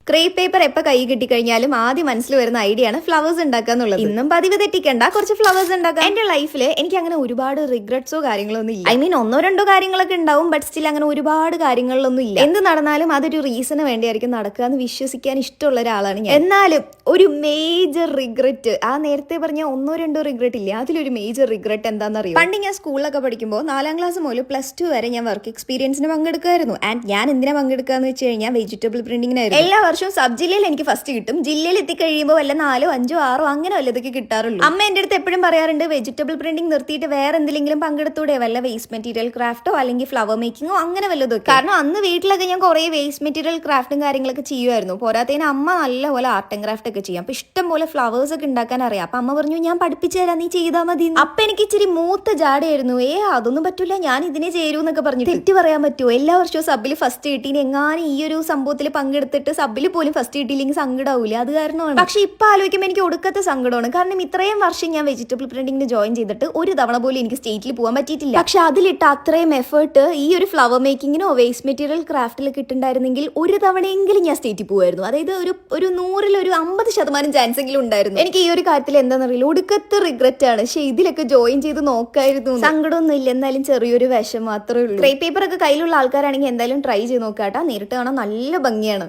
Crepe paper എപ്പോൾ കൈ കിട്ടിക്കഴിഞ്ഞാലും ആദ്യം മനസ്സിൽ വരുന്ന ഐഡിയ ആണ് ഫ്ലവേഴ്സ് ഉണ്ടാക്കുക എന്നുള്ളത്. ഇന്നും പതിവ് തെറ്റിക്കണ്ട, കുറച്ച് ഫ്ലവേഴ്സ് ഉണ്ടാക്കാം. എന്റെ ലൈഫിൽ എനിക്ക് അങ്ങനെ ഒരുപാട് റിഗ്രറ്റ്സോ കാര്യങ്ങളൊന്നും ഇല്ല. ഐ മീൻ ഒന്നോ രണ്ടോ കാര്യങ്ങളൊക്കെ ഉണ്ടാവും, ബട്ട് സ്റ്റിൽ അങ്ങനെ ഒരുപാട് കാര്യങ്ങളിലൊന്നും ഇല്ല. എന്ത് നടന്നാലും അതൊരു റീസണ് വേണ്ടിയായിരിക്കും നടക്കുക എന്ന് വിശ്വസിക്കാൻ ഇഷ്ടമുള്ള ഒരാളാണ് ഞാൻ. എന്നാലും ഒരു മേജർ റിഗ്രറ്റ്, ആ നേരത്തെ പറഞ്ഞ ഒന്നോ രണ്ടോ റിഗ്രറ്റ് ഇല്ല, അതിലൊരു മേജർ റിഗ്രറ്റ് എന്താണെന്നറിയോ? പണ്ട് ഞാൻ സ്കൂളിലൊക്കെ പഠിക്കുമ്പോൾ 4ാം ക്ലാസ് മുതൽ +2 വരെ ഞാൻ വർക്ക് എക്സ്പീരിയൻസിന് പങ്കെടുക്കുമായിരുന്നു. ആൻഡ് ഞാൻ എന്തിനാ പങ്കെടുക്കാന്ന് വെച്ച് കഴിഞ്ഞാൽ വെജിറ്റബിൾ പ്രിന്റിങ്ങിനായിരുന്നു. എല്ലാ വർഷവും സബ് ജില്ലയിൽ എനിക്ക് ഫസ്റ്റ് കിട്ടും. ജില്ലയിൽ എത്തിക്കഴിയുമ്പോൾ വല്ല 4, 5, 6 അങ്ങനെ വല്ലതൊക്കെ കിട്ടാറുള്ളൂ. അമ്മ എന്റെ അടുത്ത് എപ്പോഴും പറയാറുണ്ട്, വെജിറ്റബിൾ പ്രിന്റിംഗ് നിർത്തിയിട്ട് വേറെ എന്തെങ്കിലും പങ്കെടുത്തൂടെ, വല്ല വേസ്റ്റ് മെറ്റീരിയൽ ക്രാഫ്റ്റോ അല്ലെങ്കിൽ ഫ്ലവർ മേക്കിങ്ങോ അങ്ങനെ വല്ലതൊക്കെ. കാരണം അന്ന് വീട്ടിലൊക്കെ ഞാൻ കുറെ വേസ്റ്റ് മെറ്റീരിയൽ ക്രാഫ്റ്റും കാര്യങ്ങളൊക്കെ ചെയ്യുമായിരുന്നു. പോരാത്തതിന് അമ്മ നല്ലപോലെ ആർട്ട് ആൻഡ് ക്രാഫ്റ്റ് ഒക്കെ ചെയ്യും. അപ്പൊ ഇഷ്ടം പോലെ ഫ്ലവേഴ്സ് ഒക്കെ ഉണ്ടാക്കാൻ അറിയാം. അപ്പൊ അമ്മ പറഞ്ഞു, ഞാൻ പഠിപ്പിച്ചു തരാം, നീ ചെയ്താൽ മതി. അപ്പൊ എനിക്ക് ഇച്ചിരി മൂത്ത ജാടയായിരുന്നു. അതൊന്നും പറ്റൂല, ഞാൻ ഇതിനെ ചേരൂ എന്നൊക്കെ പറഞ്ഞു. തെറ്റ് പറയാൻ പറ്റുമോ? എല്ലാ വർഷവും സബിൽ ഫസ്റ്റ് കിട്ടി, എങ്ങാനും ഈ ഒരു സംഭവത്തിൽ പങ്കെടുത്തിട്ട് സബിൽ പോലും ഫസ്റ്റ് കിട്ടിയില്ലെങ്കിൽ സങ്കടമാവില്ല. അത് കാരണമാണ്. പക്ഷെ ഇപ്പൊ ആലോചിക്കുമ്പോൾ എനിക്ക് ഒടുക്കത്തെ സങ്കടമാണ്. കാരണം ഇത്രയും വർഷം ഞാൻ വെജിറ്റബിൾ പ്രിന്റിംഗിന് ജോയിൻ ചെയ്തിട്ട് ഒരു തവണ പോലും എനിക്ക് സ്റ്റേറ്റിൽ പോകാൻ പറ്റിയിട്ടില്ല. പക്ഷെ അതിലിട്ട് അത്രയും എഫേർട്ട് ഈ ഒരു ഫ്ലവർ മേക്കിങ്ങിനോ വേസ്റ്റ് മെറ്റീരിയൽ ക്രാഫ്റ്റിലൊക്കെ ഇട്ടുണ്ടായിരുന്നെങ്കിൽ ഒരു തവണയെങ്കിലും ഞാൻ സ്റ്റേറ്റിൽ പോകുമായിരുന്നു. അതായത് ഒരു 100-ൽ 50% ചാൻസ് എങ്കിലും ഉണ്ടായിരുന്നു. എനിക്ക് ഈ ഒരു കാര്യത്തിൽ എന്താണെന്നറിയില്ല, ഒടുക്കത്തെ റിഗ്രറ്റ് ആണ്. പക്ഷെ ഇതിലൊക്കെ ജോയിൻ ചെയ്ത് നോക്കായിരുന്നു. സങ്കടമൊന്നും ഇല്ല, എന്നാലും ചെറിയൊരു വിഷം മാത്രമേ ഉള്ളൂ. ക്രേപ്പ് പേപ്പർ ഒക്കെ കയ്യിലുള്ള ആൾക്കാരാണെങ്കിൽ എന്തായാലും ട്രൈ ചെയ്ത് നോക്കാട്ടാ. നേരിട്ട് കാണാൻ നല്ല ഭംഗിയാണ്.